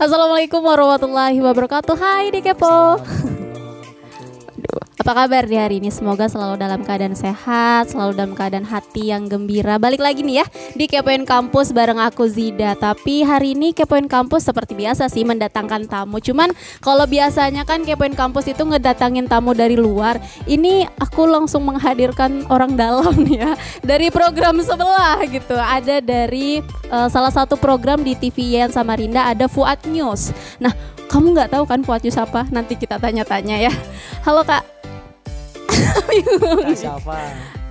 Assalamualaikum warahmatullahi wabarakatuh. Hai Dikepo. Apa kabar di hari ini? Semoga selalu dalam keadaan sehat, selalu dalam keadaan hati yang gembira. Balik lagi nih ya di Kepoin Kampus bareng aku Zida. Tapi hari ini Kepoin Kampus seperti biasa sih mendatangkan tamu. Cuman kalau biasanya kan Kepoin Kampus itu ngedatangin tamu dari luar. Ini aku langsung menghadirkan orang dalam nih ya, dari program sebelah gitu. Ada dari salah satu program di TV YN Samarinda, ada Fuad News. Nah, kamu nggak tahu kan Fuad News apa? Nanti kita tanya-tanya ya. Halo Kak. Kak siapa?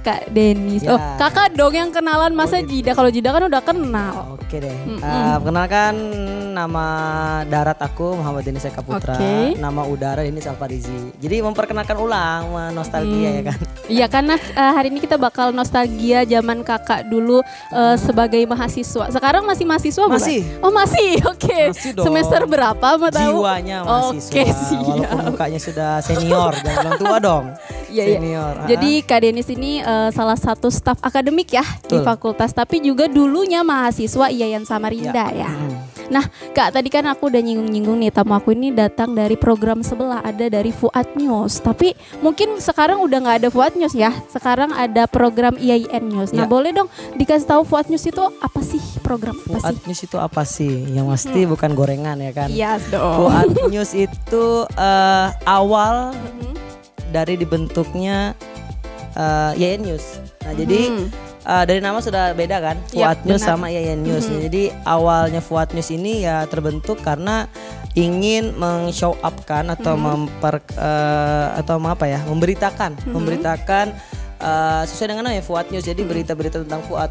Kak Denis. Ya. Oh, kakak dong yang kenalan, masa Jida? Kalau Jida kan udah kenal. Oke deh. Perkenalkan, nama darat aku Muhammad Denis Eka Putra. Oke. Nama udara ini Salfarizi. Jadi memperkenalkan ulang, nostalgia ya kan. Iya, karena hari ini kita bakal nostalgia zaman kakak dulu sebagai mahasiswa. Sekarang masih mahasiswa bukan? Masih. Oh masih, oke. Masih dong. Semester berapa mau tahu? Jiwanya mahasiswa. Oke, siap. Walaupun mukanya sudah senior, jangan bilang tua dong. Iya, iya. Senior. Jadi Kak Denis ini salah satu staf akademik ya di Betul. fakultas, tapi juga dulunya mahasiswa IAIN Samarinda ya. Nah Kak, tadi kan aku udah nyinggung-nyinggung nih, tamu aku ini datang dari program sebelah, ada dari Fuad News. Tapi mungkin sekarang udah nggak ada Fuad News ya, sekarang ada program IAIN News. Nah Ya. boleh dong dikasih tahu Fuad News itu apa sih, program apa Fuad sih? News itu apa sih? Yang pasti bukan gorengan ya kan. Iya dong. Fuad News itu awal dari dibentuknya YN News. Nah jadi dari nama sudah beda kan, Fuad Yap, News benar. sama YN News. Jadi awalnya Fuad News ini ya terbentuk karena ingin meng-show up kan atau memberitakan sesuai dengan namanya Fuad News. Jadi berita-berita tentang Fuad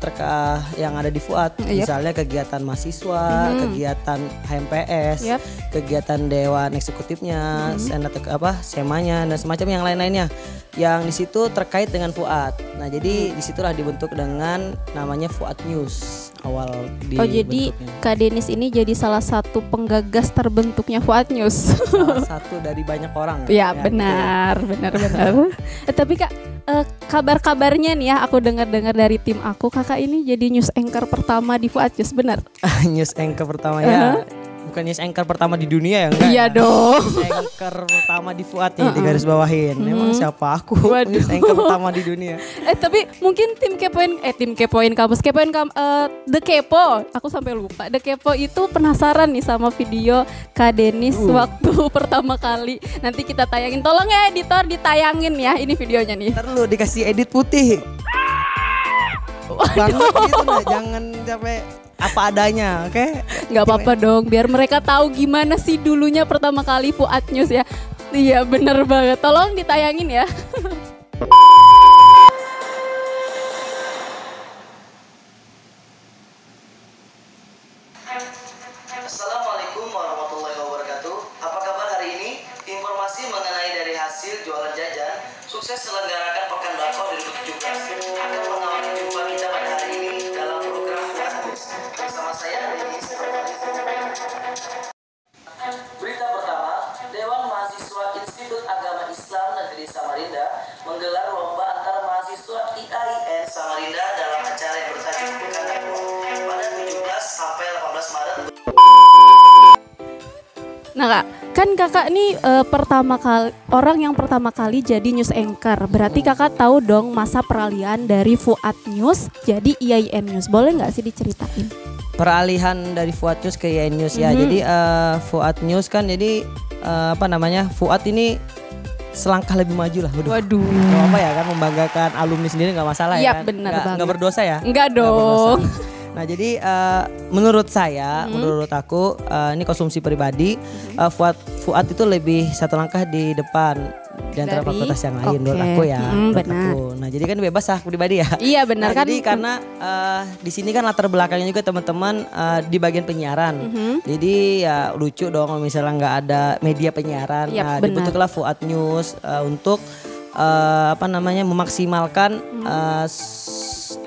yang ada di Fuad, misalnya kegiatan mahasiswa, kegiatan HMPS, Yap. kegiatan dewan eksekutifnya, senat semanya dan semacam yang lain-lainnya yang di situ terkait dengan Fuad. Nah, jadi disitulah dibentuk dengan namanya Fuad News awal Oh jadi dibentuknya. Kak Denis ini jadi salah satu penggagas terbentuknya Fuad News. Salah satu dari banyak orang. Ya gitu. benar. Tapi Kak, kabar-kabarnya nih ya, aku dengar-dengar dari tim aku, kakak ini jadi news anchor pertama di Fuad News, benar? News anchor pertama ya. Bukan news anchor pertama di dunia ya, enggak? Iya ya? dong. News anchor pertama di Fuad nih, digaris bawahin. Emang siapa aku? Waduh. News anchor pertama di dunia. Tapi mungkin tim kepoin kampus, The Kepo, aku sampai lupa. The Kepo itu penasaran nih sama video Kak Denis waktu pertama kali. Nanti kita tayangin, tolong ya editor ditayangin ya ini videonya nih. Ntar lu dikasih edit putih. Banget gitu nah, jangan sampai apa adanya, oke? Nggak apa-apa dong, biar mereka tahu gimana sih dulunya pertama kali Fuad News ya. Iya bener banget, tolong ditayangin ya. Assalamualaikum warahmatullahi wabarakatuh. Apa kabar hari ini? Informasi mengenai dari hasil jualan jajan sukses selenggarakan Pekan Bakau 2017 akan mengawali jumpa kita pada hari ini dalam program Fuad News. Bersama saya Denis. Berita pertama, Dewan Mahasiswa Institut Agama Islam Negeri Samarinda menggelar lomba antar mahasiswa IAIN Samarinda dalam acara yang bertajuk Pekan Bakau pada 17 sampai 18 Maret. Nah Kak, kan kakak nih orang yang pertama kali jadi news anchor. Berarti kakak tahu dong masa peralihan dari Fuad News jadi IAIN News. Boleh nggak sih diceritain? Peralihan dari Fuad News ke YN News ya. Jadi Fuad News kan jadi Fuad ini selangkah lebih maju lah. Waduh. Gak apa ya kan, membanggakan alumni sendiri nggak masalah Iya, ya kan. benar banget. Nggak berdosa ya. Enggak Nggak dong. berdosa. Nah jadi menurut aku ini konsumsi pribadi, Fuad itu lebih satu langkah di depan di antara Dari? fakultas yang lain menurut Oke. aku ya. Menurut Benar. aku. Nah jadi kan bebas lah pribadi ya. Iya benar Nah, kan. jadi karena di sini kan latar belakangnya juga teman-teman di bagian penyiaran. Jadi ya lucu dong kalau misalnya nggak ada media penyiaran. Yap, Nah benar. dibentuklah Fuad News untuk memaksimalkan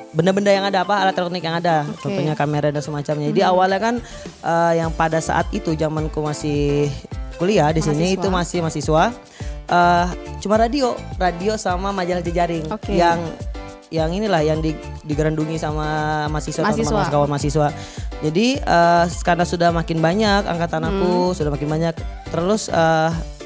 benda-benda yang ada, alat elektronik yang ada, contohnya kamera dan semacamnya. Jadi awalnya kan yang pada saat itu zamanku masih kuliah di sini itu masih mahasiswa, cuma radio sama majalah jejaring Oke. yang inilah yang digerendungi sama mahasiswa. Kawan mahasiswa. Jadi karena sudah makin banyak angkatan aku, sudah makin banyak, terus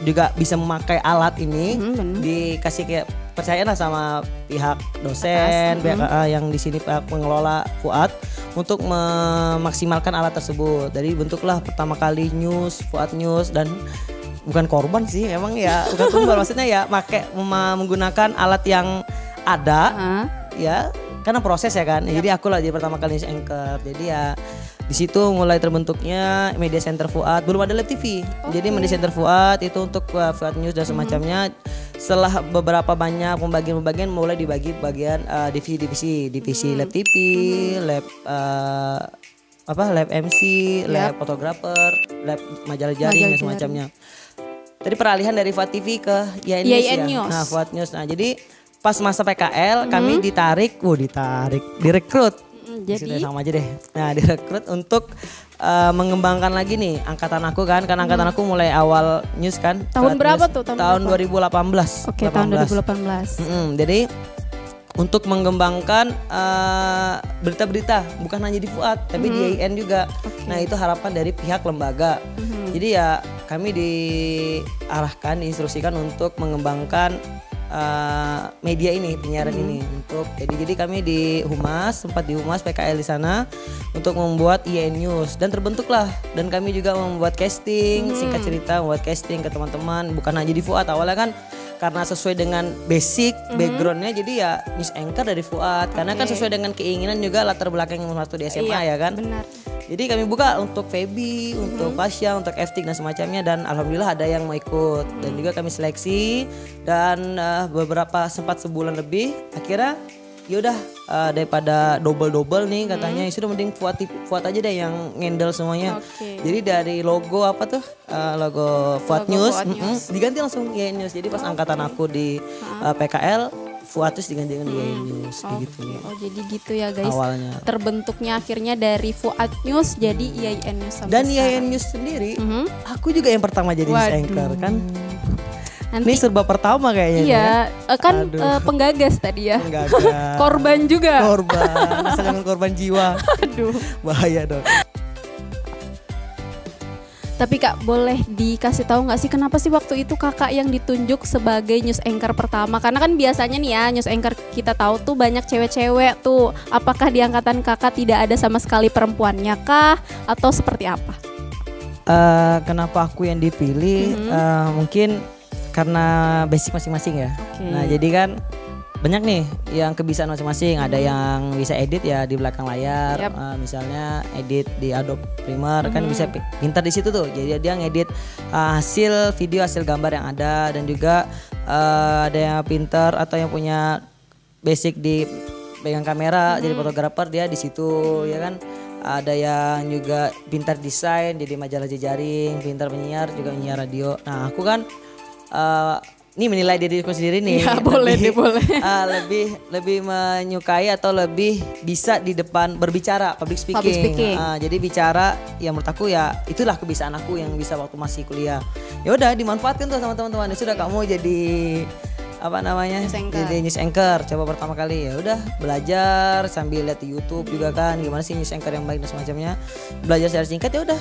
juga bisa memakai alat ini, dikasih kayak percaya lah sama pihak dosen, pihak yang di sini pihak pengelola Fuad untuk memaksimalkan alat tersebut. Jadi bentuklah pertama kali Fuad News, dan bukan korban sih, emang ya bukan korban, maksudnya ya menggunakan alat yang ada, ya karena proses ya kan. Jadi aku lah jadi pertama kali anchor. Jadi ya di situ mulai terbentuknya Media Center Fuad. Belum ada live TV. Jadi Media Center Fuad itu untuk Fuad News dan semacamnya. Setelah beberapa banyak pembagian-pembagian mulai dibagi bagian divisi live TV, live live MC, live fotografer, live majalah jaring dan semacamnya. Jadi peralihan dari Fuad TV ke YN News. Nah, Fuad News. Nah, jadi pas masa PKL kami direkrut. Jadi sama aja deh. Nah, direkrut untuk mengembangkan lagi nih angkatan aku kan, karena angkatan aku mulai awal news kan. Tahun berapa tuh? Tahun 2018. Oke, tahun 2018. Jadi untuk mengembangkan berita-berita bukan hanya di Fuad tapi di YN juga. Nah, itu harapan dari pihak lembaga. Jadi ya kami diinstruksikan untuk mengembangkan media ini, penyiaran ini untuk jadi kami sempat di Humas PKL di sana untuk membuat YN News, dan terbentuklah, dan kami juga membuat casting, singkat cerita membuat casting ke teman-teman, bukan hanya di Fuad awalnya kan, karena sesuai dengan basic backgroundnya, jadi ya news anchor dari Fuad, karena kan sesuai dengan keinginan juga latar belakang waktu di SMA ya kan. Benar. Jadi kami buka untuk Feby, untuk Pasya, untuk Eftik dan semacamnya, dan alhamdulillah ada yang mau ikut, dan juga kami seleksi, dan beberapa sempat sebulan lebih, akhirnya yaudah daripada double nih katanya, sudah mending Fuad aja deh yang handle semuanya. Jadi dari logo logo Fuad News, diganti langsung YN News. Jadi pas angkatan aku di PKL, Fuad terus diganti dengan YN News gitu. Oh, jadi gitu ya guys. Awalnya. Terbentuknya akhirnya dari Fuad News jadi YN News sampai dan sekarang. YN News sendiri, aku juga yang pertama jadi news anchor kan. Nanti, ini serba pertama kayaknya. Iya, kan penggagas tadi ya. Penggagas. Korban juga. Asalkan korban jiwa. Aduh. Bahaya dong. Tapi Kak, boleh dikasih tahu nggak sih kenapa sih waktu itu Kakak yang ditunjuk sebagai news anchor pertama? Karena kan biasanya nih ya news anchor kita tahu tuh banyak cewek-cewek tuh. Apakah di angkatan Kakak tidak ada sama sekali perempuannya kah? Atau seperti apa? Kenapa aku yang dipilih? Mungkin karena basic masing-masing ya. Nah, jadi kan banyak nih yang kebiasaan masing-masing. Ada yang bisa edit ya di belakang layar, misalnya edit di Adobe Premiere kan bisa pintar di situ tuh. Jadi dia ngedit hasil video, hasil gambar yang ada, dan juga ada yang pintar atau yang punya basic di pegang kamera, jadi fotografer dia di situ ya kan. Ada yang juga pintar desain jadi majalah jejaring, pintar menyiar juga menyiar radio. Nah, aku kan ini menilai diriku sendiri nih. Ya, boleh. Lebih menyukai atau lebih bisa di depan berbicara, public speaking. Jadi bicara ya menurut aku ya itulah kebiasaan aku yang bisa waktu masih kuliah. Ya udah dimanfaatkan tuh sama teman-teman. Ya sudah kamu jadi jadi news anchor coba pertama kali, ya udah belajar sambil lihat di YouTube juga kan gimana sih news anchor yang baik dan semacamnya, belajar secara singkat ya udah.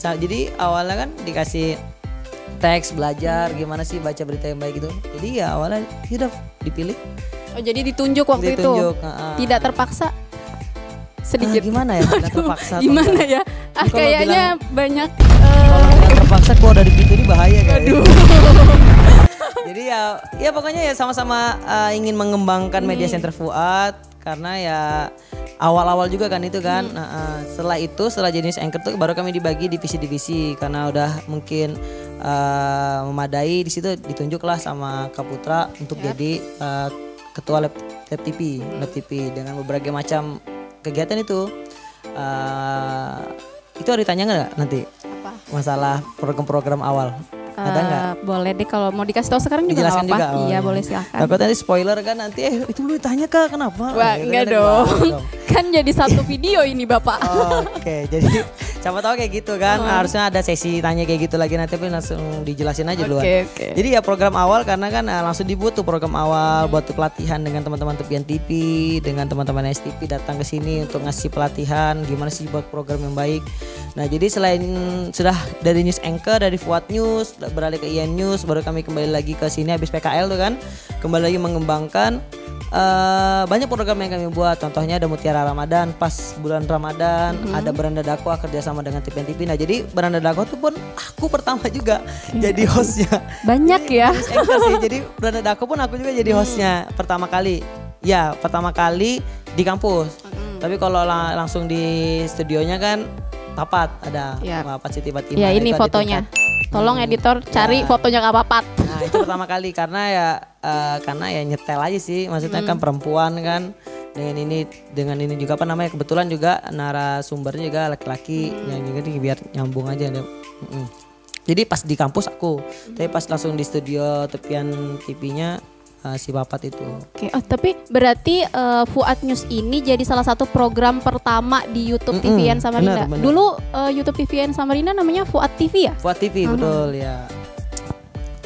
Jadi awalnya kan dikasih teks, belajar gimana sih baca berita yang baik gitu. Jadi ya awalnya udah dipilih. Oh, jadi ditunjuk waktu itu. Tidak terpaksa. Sedikit. Gimana ya? Tidak terpaksa. Gimana ya? Kayaknya banyak kalau tidak terpaksa keluar dari pintu ini bahaya kayaknya. Jadi ya pokoknya ya sama-sama ingin mengembangkan Media Center Fuad, karena ya awal-awal juga kan itu kan. Setelah jenis anchor tuh baru kami dibagi divisi-divisi karena udah mungkin memadai. Di situ ditunjuklah sama Kak Putra untuk jadi ketua Lab TV dengan berbagai macam kegiatan itu. Itu ada ditanya nggak nanti? Apa? Masalah program-program awal. Ada nggak? Boleh deh kalau mau dikasih tahu sekarang juga nggak apa-apa. Iya boleh silakan. Takut nanti spoiler kan nanti itu belum ditanya Kak kenapa? Wah enggak dong. Kan jadi satu video ini Bapak. Oke, jadi Siapa tahu kayak gitu kan. Harusnya ada sesi tanya kayak gitu lagi nanti, tapi langsung dijelasin aja duluan. Oke. Jadi ya program awal karena kan langsung dibuat tuh program awal buat pelatihan dengan teman-teman Tepian TV, dengan teman-teman STP datang ke sini untuk ngasih pelatihan gimana sih buat program yang baik. Nah, jadi selain sudah dari News Anchor, dari Fuad News, beralih ke IAN News, baru kami kembali lagi ke sini habis PKL tuh kan. Kembali lagi mengembangkan banyak program yang kami buat. Contohnya ada Mutiara Ramadan pas bulan Ramadan, ada Beranda Dakwah kerjasama dengan Tepian TV. Nah, jadi Beranda Dakwah itu pun aku pertama juga jadi hostnya. Banyak ya. News Anchor sih. Jadi Beranda Dakwah pun aku juga jadi hostnya pertama kali. Ya, pertama kali di kampus. Tapi kalau langsung di studionya kan Papat ada Papat Siti Fatimah. Ya, ini fotonya. Tolong editor cari fotonya Kak Papat. Nah, itu pertama kali karena ya nyetel aja sih. Maksudnya kan perempuan kan dengan ini juga apa namanya, kebetulan juga narasumbernya juga laki-laki yang juga biar nyambung aja. Jadi pas di kampus aku, tapi pas langsung di studio Tepian TV-nya si Papat itu. Oke, tapi berarti Fuad News ini jadi salah satu program pertama di YouTube TVN Samarinda. Benar. Dulu YouTube TVN Samarinda namanya Fuad TV ya? Fuad TV betul ya.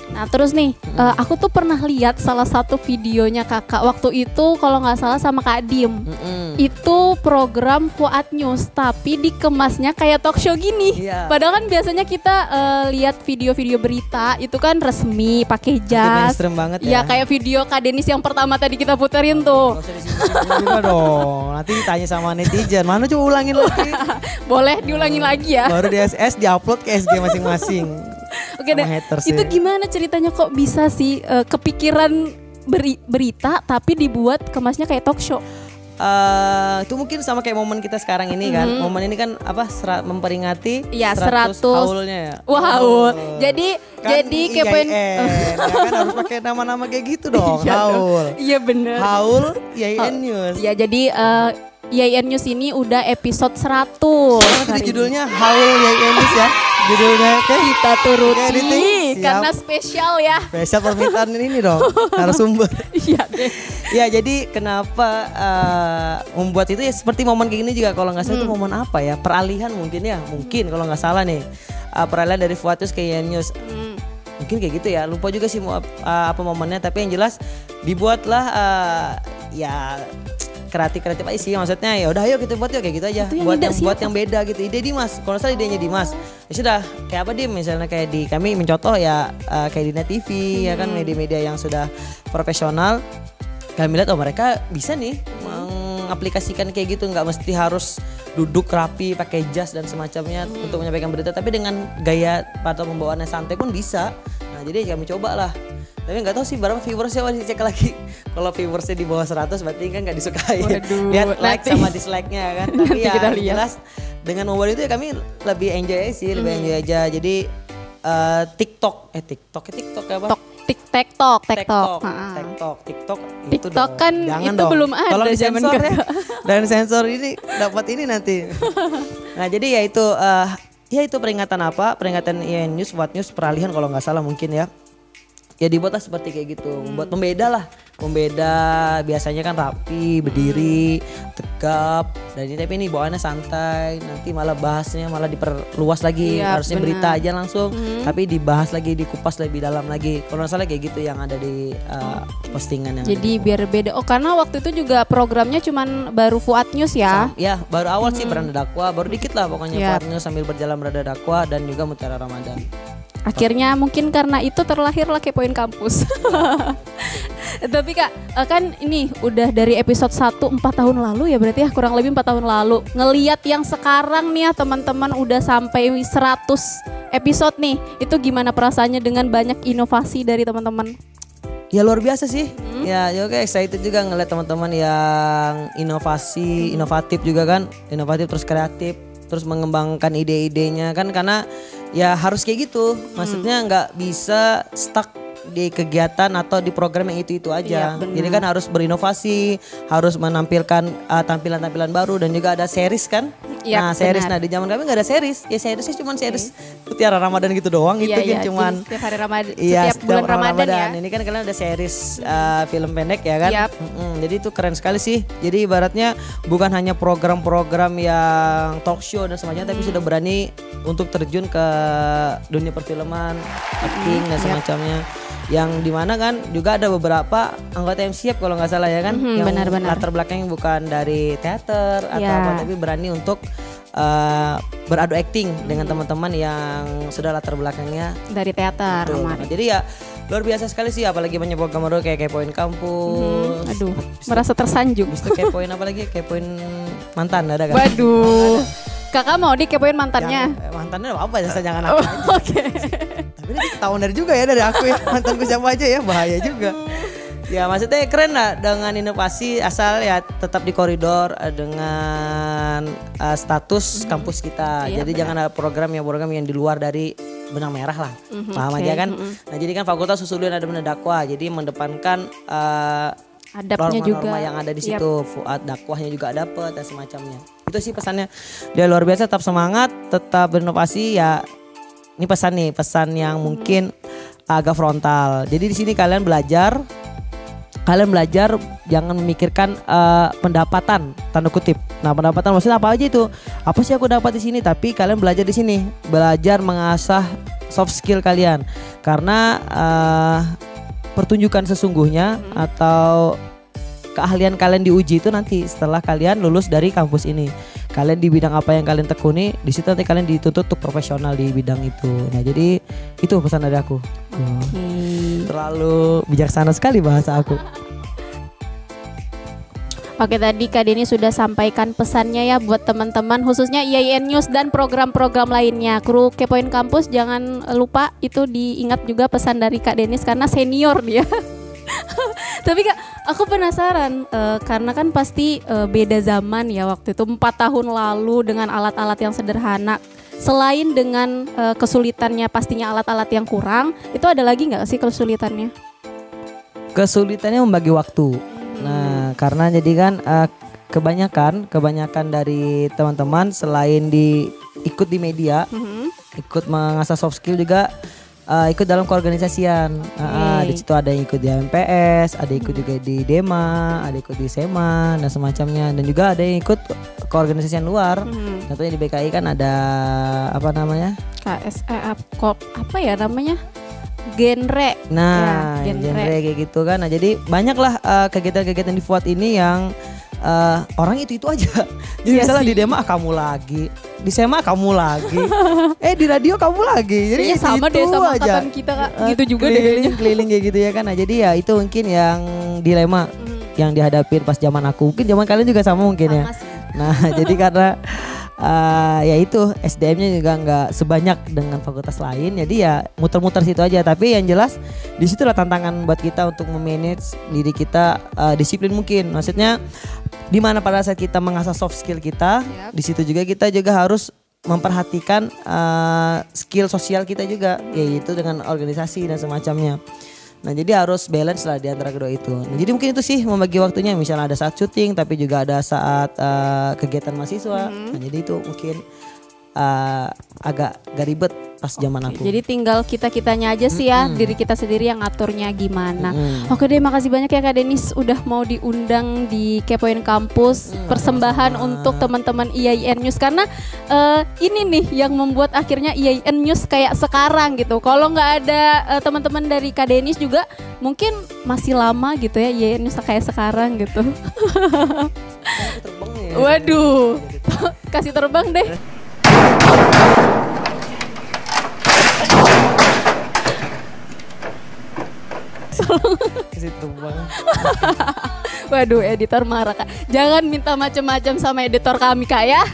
Nah terus nih, aku tuh pernah lihat salah satu videonya kakak waktu itu kalau nggak salah sama Kak Dim. Itu program Fuad News tapi dikemasnya kayak talk show gini. Padahal kan biasanya kita lihat video-video berita itu kan resmi pakai jas. Mainstream banget ya. Kayak video Kak Denis yang pertama tadi kita puterin tuh. Gak usah disinggung juga dong. Nanti ditanya sama netizen. Mana coba ulangin lagi. Boleh diulangin lagi ya. Baru di SS diupload ke SG masing-masing. Oke deh, itu gimana ceritanya kok bisa sih kepikiran berita tapi dibuat kemasnya kayak talk show? Itu mungkin sama kayak momen kita sekarang ini kan. Momen ini kan apa memperingati 100 haulnya ya. Wow. Jadi kepoin kan harus pakai nama-nama kayak gitu dong. Haul. Iya bener. Haul IAN News. Ya jadi IAN News ini udah episode 100. Itu judulnya Haul IAN News ya. Judulnya kita turuti karena spesial ya. Spesial permintaan ini dong, narasumber. Iya deh. Ya jadi kenapa membuat itu ya seperti momen kayak gini juga kalau nggak salah itu momen apa ya, peralihan mungkin kalau nggak salah nih peralihan dari Fuad News ke IAN News. Mungkin kayak gitu ya, lupa juga sih apa momennya, tapi yang jelas dibuatlah ya kreatif aja sih, maksudnya ya udah ayo kita buat kayak gitu aja, buat yang beda gitu. Ide Dimas, kalau salah idenya Dimas. Ya sudah, kayak apa Dim, misalnya kayak di kami mencontoh ya kayak di Net TV ya kan, media-media yang sudah profesional. Kami lihat mereka bisa nih mengaplikasikan kayak gitu, nggak mesti harus duduk rapi pakai jas dan semacamnya untuk menyampaikan berita, tapi dengan gaya atau pembawaannya santai pun bisa. Nah, jadi kami coba lah. Tapi nggak tahu sih berapa viewersnya, masih cek lagi. Kalau viewersnya di bawah 100 berarti kan nggak disukai. Lihat like sama dislike-nya kan. Tapi ya jelas dengan membuat itu ya kami lebih enjoy aja. Jadi TikTok apa? TikTok itu dong. Kan jangan itu dong. belum ada. Tolong disensor ya. Dan sensor ini dapat ini nanti. Nah jadi ya itu peringatan IAN News, Fuad News peralihan kalau nggak salah mungkin ya. Ya dibuatlah seperti kayak gitu, buat pembeda biasanya kan rapi, berdiri, tegap, dan ini tapi ini bawaannya santai, nanti malah bahasnya malah diperluas lagi, harusnya berita aja langsung, tapi dibahas lagi, dikupas lebih dalam lagi. Kalau nggak salah kayak gitu yang ada di postingan yang. Jadi biar beda. Oh karena waktu itu juga programnya cuman baru Fuad News ya? Ya baru awal sih Beranda Dakwah, baru dikit lah pokoknya Fuad News sambil berjalan Beranda Dakwah dan juga Mutiara Ramadan. Akhirnya mungkin karena itu terlahirlah Kepoin Kampus. Tapi Kak, kan ini udah dari episode 1 4 tahun lalu ya berarti ya, kurang lebih 4 tahun lalu. Ngeliat yang sekarang nih ya teman-teman udah sampai 100 episode nih. Itu gimana perasaannya dengan banyak inovasi dari teman-teman? Ya luar biasa sih. Ya oke, excited juga ngeliat teman-teman yang inovatif juga kan. Inovatif terus kreatif, terus mengembangkan ide-idenya kan, karena ya harus kayak gitu. Maksudnya nggak bisa stuck di kegiatan atau di program yang itu aja. Jadi kan harus berinovasi, harus menampilkan tampilan-tampilan baru dan juga ada series kan. Iya, Nah series, benar. nah di zaman kami nggak ada series. Ya seriesnya cuma series Mutiara Ramadan gitu doang. Itu Iya, kan cuman. jadi setiap hari Ramadan, Iya, setiap bulan Ramadan ya. Ini kan kalian ada series film pendek ya kan. Yap. Jadi itu keren sekali sih. Jadi ibaratnya bukan hanya program-program yang talk show dan semacamnya, tapi sudah berani untuk terjun ke dunia perfilman, acting dan semacamnya. Yang dimana kan juga ada beberapa anggota MCF kalau nggak salah ya kan, yang benar-benar. latar belakangnya bukan dari teater atau Ya. apa, tapi berani untuk beradu acting dengan teman-teman yang sudah latar belakangnya. Dari teater Betul. kemarin. Nah, jadi ya luar biasa sekali sih, apalagi banyak program baru kayak Kepoin Kampus. Aduh, merasa tersanjung. Bisa kepoin apa lagi? Kepoin mantan ada kan? Waduh. Kakak mau dikepoin mantannya? Mantannya apa ya, jangan aku aja. Oke. Tapi ini ketahuan juga ya dari aku ya, mantanku siapa aja ya, bahaya juga. Ya maksudnya keren lah dengan inovasi, asal ya tetap di koridor dengan status kampus kita. Iya, Jadi benar. jangan ada program yang di luar dari benang merah lah. Paham oke. aja kan? Nah jadi kan fakultas usulin ada benar dakwah, jadi mendepankan Adabnya juga. norma-norma yang ada di Yap. situ, dakwahnya juga dapat dan semacamnya. Itu sih pesannya. Dia luar biasa, tetap semangat, tetap berinovasi ya. Ini pesan yang mungkin agak frontal. Jadi di sini kalian belajar jangan memikirkan pendapatan tanda kutip. Nah, pendapatan maksudnya apa aja itu? Apa sih aku dapat di sini? Tapi kalian belajar di sini, belajar mengasah soft skill kalian. Karena pertunjukan sesungguhnya atau keahlian kalian diuji itu nanti setelah kalian lulus dari kampus ini. Kalian di bidang apa yang kalian tekuni, di situ nanti kalian dituntut untuk profesional di bidang itu. Nah, jadi itu pesan dari aku. Terlalu bijaksana sekali bahasa aku. Oke, tadi Kak Denny sudah sampaikan pesannya ya buat teman-teman khususnya IAIN News dan program-program lainnya. Kru Kepoin Kampus jangan lupa itu diingat juga pesan dari Kak Denis karena senior dia. Tapi Kak, aku penasaran karena kan pasti beda zaman ya waktu itu 4 tahun lalu dengan alat-alat yang sederhana. Selain dengan kesulitannya pastinya alat-alat yang kurang, itu ada lagi nggak sih kesulitannya? Kesulitannya membagi waktu. Nah, karena jadi kan kebanyakan dari teman-teman selain ikut di media, ikut mengasah soft skill juga ikut dalam keorganisasian. Di situ ada yang ikut di MPS, ada ikut juga di Dema, ada ikut di SEMA dan semacamnya, dan juga ada yang ikut keorganisasian luar. Contohnya di BKI kan ada apa namanya? apa ya namanya? Genre. Nah, Ya, genre. genre kayak gitu kan. Nah, jadi banyaklah kegiatan-kegiatan di FUAD ini yang orang itu aja. Jadi Iya misalnya sih. di Dema kamu lagi, di SEMA kamu lagi, di radio kamu lagi. Jadi Kayaknya sama deh itu sama aja. angkatan kita Kak. Gitu juga deh kayaknya. Keliling kayak gitu ya kan. Nah, jadi ya itu mungkin yang dilema yang dihadapin pas zaman aku. Mungkin zaman kalian juga sama mungkin ya. Sama sih. Nah, jadi karena ya itu SDM-nya juga nggak sebanyak dengan fakultas lain, jadi ya muter-muter situ aja. Tapi yang jelas disitulah tantangan buat kita untuk memanage diri kita disiplin mungkin. Maksudnya di mana pada saat kita mengasah soft skill kita, di situ juga kita juga harus memperhatikan skill sosial kita juga, yaitu dengan organisasi dan semacamnya. Nah, jadi harus balance lah di antara kedua itu. Nah, jadi mungkin itu sih membagi waktunya, misalnya ada saat syuting tapi juga ada saat kegiatan mahasiswa. Nah, jadi itu mungkin agak ribet pas zaman aku. Jadi tinggal kita-kitanya aja sih ya, diri kita sendiri yang ngaturnya gimana. Oke deh, makasih banyak ya Kak Denis udah mau diundang di Kepoin Kampus. Persembahan untuk teman-teman IAIN News karena ini nih yang membuat akhirnya IAIN News kayak sekarang gitu. Kalau nggak ada teman-teman dari Kak Denis juga mungkin masih lama gitu ya IAIN News kayak sekarang gitu. Waduh, kasih terbang deh. Kasih terbang. Waduh, editor marah Kak. Jangan minta macam-macam sama editor kami Kak ya.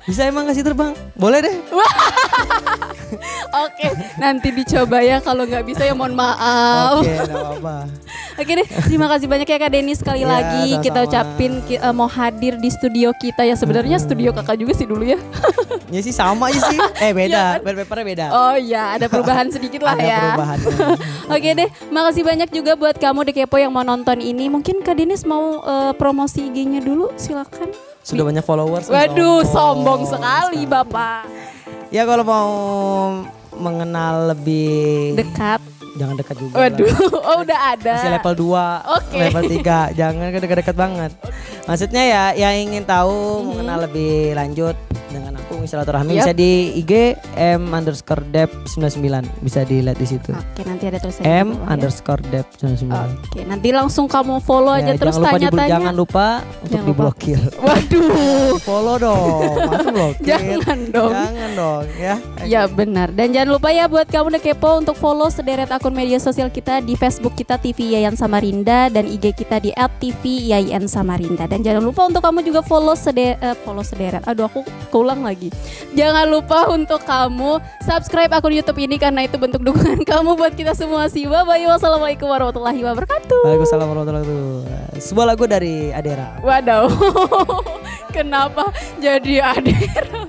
Bisa emang kasih terbang? Boleh deh. Oke, nanti dicoba ya, kalau nggak bisa ya mohon maaf. Oke, enggak apa-apa. Oke deh, terima kasih banyak ya Kak Denny sekali Ya, lagi. Kita sama-sama. ucapin mau hadir di studio kita ya. Sebenarnya studio Kakak juga sih dulu ya. Ya sih sama aja sih. Beda, wallpapernya beda. Oh iya, ada perubahan sedikit lah Ada ya. perubahannya. Oke deh, makasih banyak juga buat kamu The Kepo yang mau nonton ini. Mungkin Kak Denis mau promosi IG-nya dulu, silakan. Sudah banyak followers. Waduh, sombong sekali Bapak. Ya kalau mau mengenal lebih Dekat. jangan dekat juga. Waduh, lah. oh udah ada. Masih level 2, Oke. level 3, jangan dekat-dekat banget. Maksudnya ya yang ingin tahu mengenal lebih lanjut dengan aku silaturahmi Yap. bisa di IG m_dep99 bisa dilihat di situ. Oke, nanti ada tulisannya. di bawah ya. m_dep99. Oke, nanti langsung kamu follow aja Ya, terus jangan lupa tanya-tanya. jangan lupa untuk Jangan lupa. diblokir. Waduh. Follow dong, masa blokir? Jangan dong. Jangan dong ya. Ya benar. Dan jangan lupa ya buat kamu The Kepo untuk follow sederet akun media sosial kita di Facebook kita TV Yayan Samarinda dan IG kita di @tvyayan Samarinda. Dan jangan lupa untuk kamu juga follow sederet. Aduh, aku keulang lagi. Jangan lupa untuk kamu subscribe akun YouTube ini karena itu bentuk dukungan kamu buat kita semua sih. Bye-bye. Wassalamualaikum warahmatullahi wabarakatuh. Waalaikumsalam warahmatullahi wabarakatuh. Sebuah lagu dari Adera. Waduh. Kenapa jadi Adera?